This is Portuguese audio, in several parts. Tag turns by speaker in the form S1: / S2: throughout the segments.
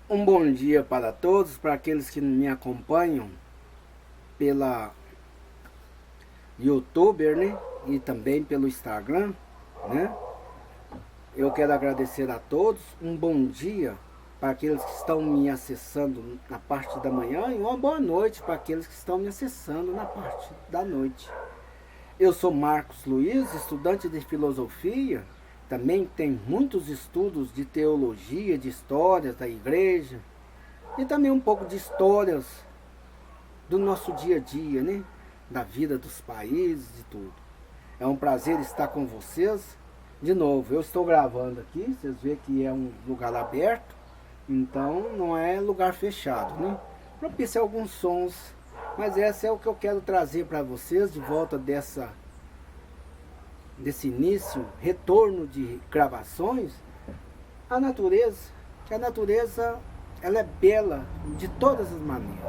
S1: Um bom dia para todos, para aqueles que me acompanham pela YouTuber, né? E também pelo Instagram, né? Eu quero agradecer a todos. Um bom dia para aqueles que estão me acessando na parte da manhã e uma boa noite para aqueles que estão me acessando na parte da noite. Eu sou Marcos Luiz, estudante de filosofia. Também tem muitos estudos de teologia, de histórias da igreja e também um pouco de histórias do nosso dia a dia, né? Da vida dos países e tudo. É um prazer estar com vocês. De novo, eu estou gravando aqui, vocês veem que é um lugar aberto, então não é lugar fechado, né? Propício a alguns sons, mas esse é o que eu quero trazer para vocês de volta desse início, retorno de gravações. A natureza, que a natureza ela é bela de todas as maneiras.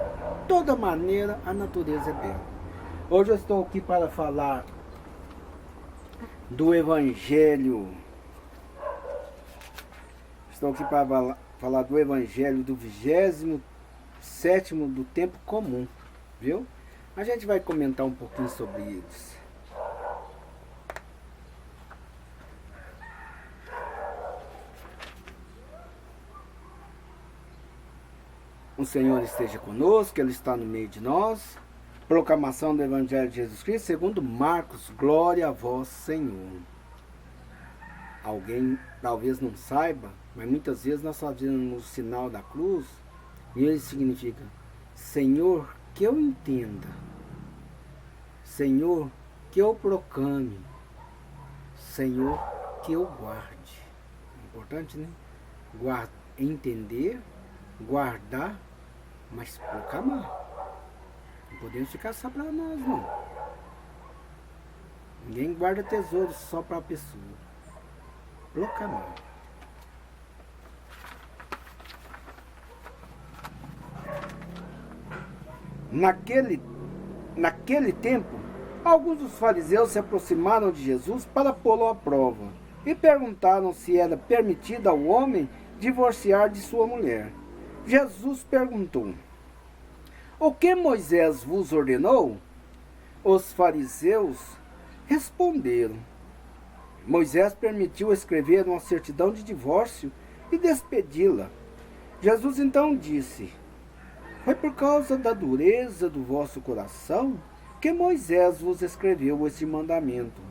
S1: Toda maneira a natureza é bela. Hoje eu estou aqui para falar do Evangelho. Estou aqui para falar do Evangelho do 27º do tempo comum, viu? A gente vai comentar um pouquinho sobre eles. O Senhor esteja conosco, Ele está no meio de nós. Proclamação do Evangelho de Jesus Cristo segundo Marcos. Glória a vós, Senhor. Alguém talvez não saiba, mas muitas vezes nós fazemos o sinal da cruz e ele significa: Senhor, que eu entenda. Senhor, que eu proclame. Senhor, que eu guarde. Importante, né? Entender, guardar, mas proclamar. Não podemos ficar só para nós, não. Ninguém guarda tesouro só para a pessoa. Proclamar. Naquele tempo, alguns dos fariseus se aproximaram de Jesus para pô-lo à prova e perguntaram se era permitido ao homem divorciar de sua mulher. Jesus perguntou: o que Moisés vos ordenou? Os fariseus responderam: Moisés permitiu escrever uma certidão de divórcio e despedi-la. Jesus então disse: foi por causa da dureza do vosso coração que Moisés vos escreveu este mandamento.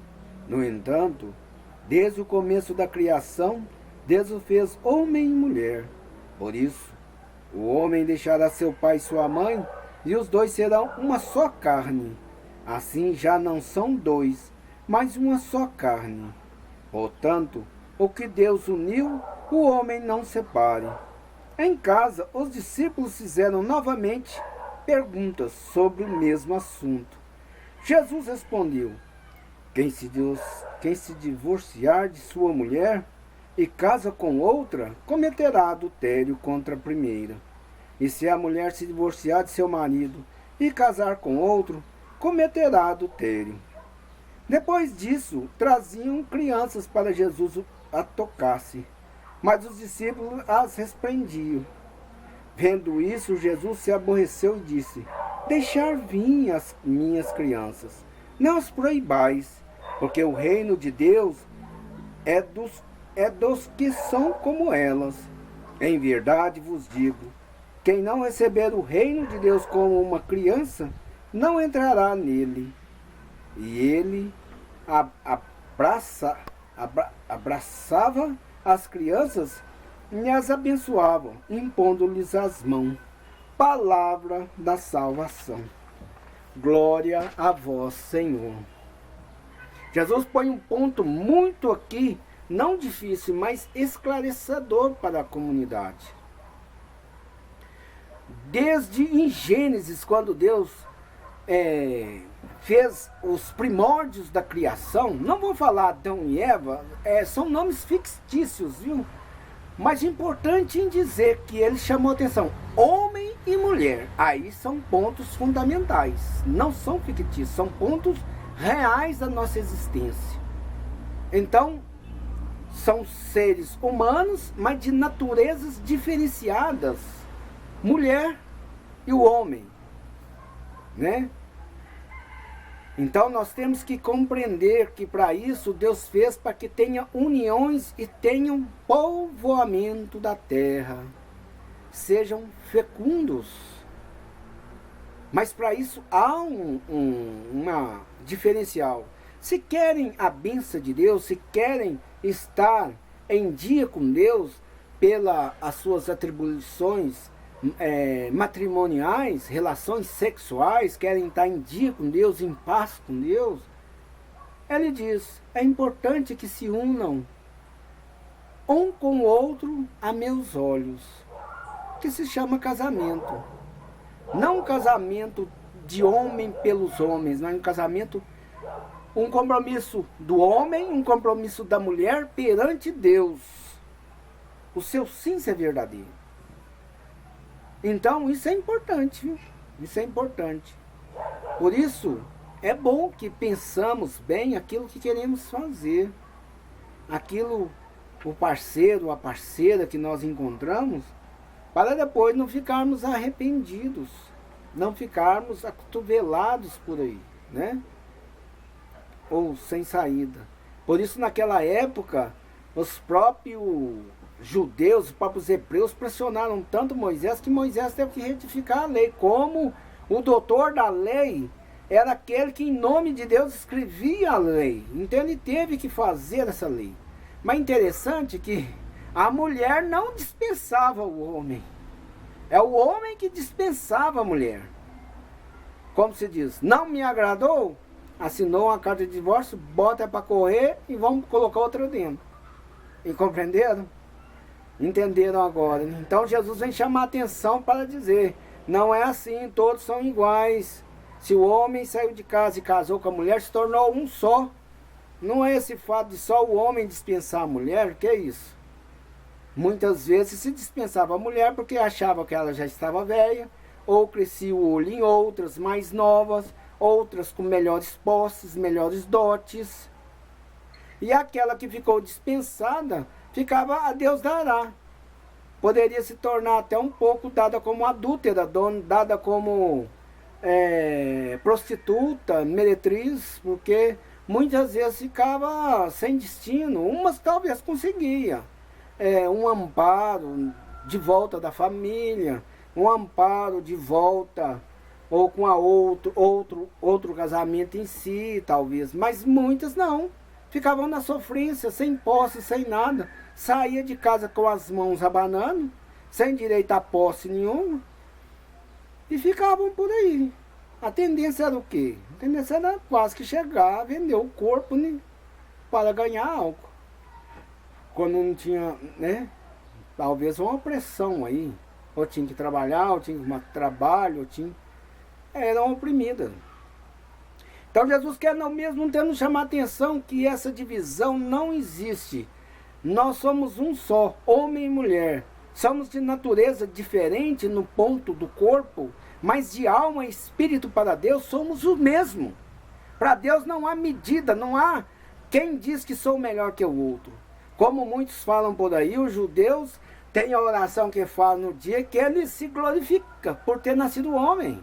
S1: No entanto, desde o começo da criação, Deus o fez homem e mulher. Por isso, o homem deixará seu pai e sua mãe, e os dois serão uma só carne. Assim já não são dois, mas uma só carne. Portanto, o que Deus uniu, o homem não separe. Em casa, os discípulos fizeram novamente perguntas sobre o mesmo assunto. Jesus respondeu: quem se divorciar de sua mulher e casa com outra, cometerá adultério contra a primeira. E se a mulher se divorciar de seu marido e casar com outro, cometerá adultério. Depois disso, traziam crianças para Jesus a tocasse, mas os discípulos as repreendiam. Vendo isso, Jesus se aborreceu e disse: deixar vir as minhas crianças, não as proibais, porque o reino de Deus é dos que são como elas. Em verdade vos digo, quem não receber o reino de Deus como uma criança, não entrará nele. E ele abraçava as crianças e as abençoava, impondo-lhes as mãos. Palavra da salvação. Glória a vós, Senhor. Jesus põe um ponto muito aqui, não difícil, mas esclarecedor para a comunidade. Desde em Gênesis, quando Deus fez os primórdios da criação, não vou falar Adão e Eva, são nomes fictícios, viu? Mas importante em dizer que ele chamou atenção, homem e mulher. Aí são pontos fundamentais, não são fictícios, são pontos reais da nossa existência. Então, são seres humanos, mas de naturezas diferenciadas. Mulher e o homem, né? Então nós temos que compreender que para isso Deus fez para que tenha uniões e tenham povoamento da terra, sejam fecundos. Mas para isso há uma diferencial. Se querem a bênção de Deus, se querem estar em dia com Deus, pelas suas atribuições matrimoniais, relações sexuais, querem estar em dia com Deus, em paz com Deus, ele diz, é importante que se unam um com o outro a meus olhos, que se chama casamento. Não um casamento de homem pelos homens, mas um casamento, um compromisso do homem, um compromisso da mulher perante Deus. O seu sim ser verdadeiro. Então isso é importante, viu? Isso é importante. Por isso é bom que pensamos bem aquilo que queremos fazer. Aquilo, o parceiro, a parceira que nós encontramos, para depois não ficarmos arrependidos, não ficarmos acotovelados por aí, né? Ou sem saída. Por isso naquela época, os próprios judeus, os próprios hebreus pressionaram tanto Moisés que Moisés teve que retificar a lei. Como o doutor da lei era aquele que em nome de Deus escrevia a lei. Então ele teve que fazer essa lei. Mas interessante que a mulher não dispensava o homem. É o homem que dispensava a mulher. Como se diz, não me agradou, assinou uma carta de divórcio, bota para correr e vamos colocar outra dentro. E compreenderam? Entenderam agora? Então Jesus vem chamar a atenção para dizer, não é assim, todos são iguais. Se o homem saiu de casa e casou com a mulher, se tornou um só. Não é esse fato de só o homem dispensar a mulher, que é isso? Muitas vezes se dispensava a mulher porque achava que ela já estava velha, ou crescia o olho em outras mais novas, outras com melhores posses, melhores dotes. E aquela que ficou dispensada, ficava a Deus dará. Poderia se tornar até um pouco dada como adúltera, dada como prostituta, meretriz, porque muitas vezes ficava sem destino. Umas talvez conseguia um amparo de volta da família, um amparo de volta, ou com a outro casamento em si, talvez. Mas muitas não. Ficavam na sofrência, sem posse, sem nada. Saía de casa com as mãos abanando, sem direito a posse nenhuma. E ficavam por aí. A tendência era o quê? A tendência era quase que chegar a vender o corpo, né, para ganhar algo. Quando não tinha, né? Talvez uma pressão aí. Ou tinha que trabalhar, ou tinha que arrumar trabalho, ou tinha... Eram oprimidas. Então Jesus quer ao mesmo tempo nos chamar a atenção que essa divisão não existe. Nós somos um só, homem e mulher. Somos de natureza diferente no ponto do corpo, mas de alma e espírito para Deus somos o mesmo. Para Deus não há medida, não há quem diz que sou melhor que o outro. Como muitos falam por aí, os judeus têm a oração que falam no dia que ele se glorifica por ter nascido homem.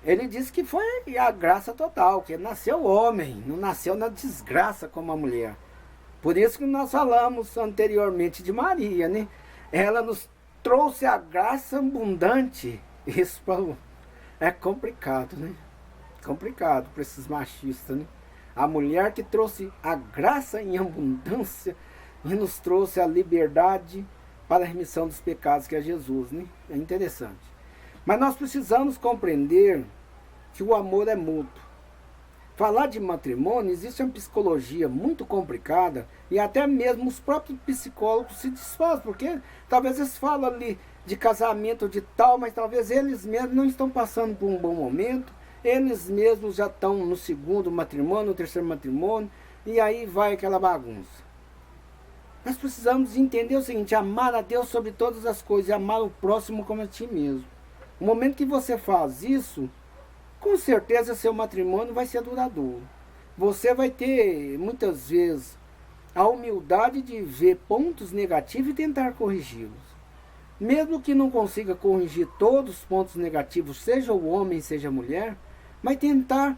S1: Ele diz que foi a graça total, que ele nasceu homem, não nasceu na desgraça como a mulher. Por isso que nós falamos anteriormente de Maria, né? Ela nos trouxe a graça abundante. Isso é complicado, né? Complicado para esses machistas, né? A mulher que trouxe a graça em abundância e nos trouxe a liberdade para a remissão dos pecados, que é Jesus, né? É interessante. Mas nós precisamos compreender que o amor é mútuo. Falar de matrimônio, existe uma psicologia muito complicada e até mesmo os próprios psicólogos se desfazem, porque talvez eles falam ali de casamento de tal, mas talvez eles mesmos não estão passando por um bom momento, eles mesmos já estão no segundo matrimônio, no terceiro matrimônio, e aí vai aquela bagunça. Nós precisamos entender o seguinte, amar a Deus sobre todas as coisas e amar o próximo como a ti mesmo. No momento que você faz isso, com certeza seu matrimônio vai ser duradouro. Você vai ter, muitas vezes, a humildade de ver pontos negativos e tentar corrigi-los. Mesmo que não consiga corrigir todos os pontos negativos, seja o homem, seja a mulher, mas tentar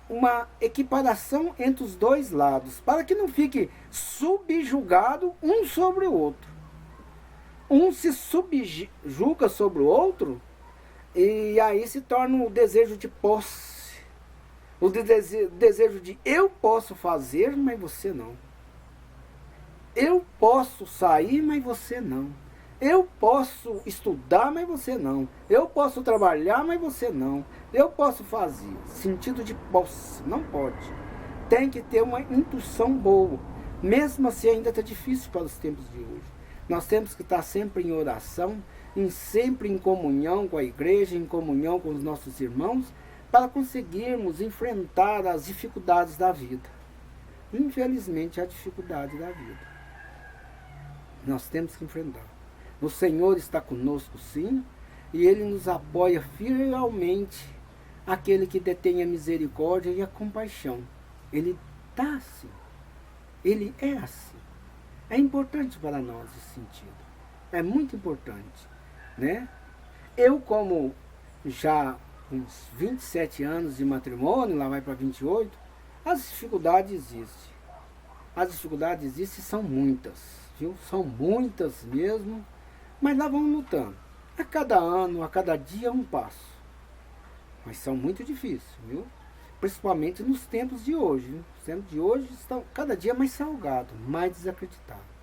S1: uma equiparação entre os dois lados, para que não fique subjugado um sobre o outro. Um se subjuga sobre o outro, e aí se torna o desejo de posse, o desejo de eu posso fazer, mas você não. Eu posso sair, mas você não. Eu posso estudar, mas você não. Eu posso trabalhar, mas você não. Eu posso fazer. Sentido de posse. Não pode. Tem que ter uma intuição boa. Mesmo assim ainda está difícil para os tempos de hoje. Nós temos que estar sempre em oração, sempre em comunhão com a igreja, em comunhão com os nossos irmãos, para conseguirmos enfrentar as dificuldades da vida. Infelizmente, a dificuldade da vida. Nós temos que enfrentar. O Senhor está conosco, sim, e Ele nos apoia fielmente, aquele que detém a misericórdia e a compaixão. Ele está assim. Ele é assim. É importante para nós esse sentido. É muito importante, né? Eu, como já uns 27 anos de matrimônio, lá vai para 28, as dificuldades existem. As dificuldades existem e são muitas, viu? São muitas mesmo, mas lá vamos lutando. A cada ano, a cada dia, um passo. Mas são muito difíceis, viu? Principalmente nos tempos de hoje, viu? Os tempos de hoje estão cada dia mais salgados, mais desacreditados.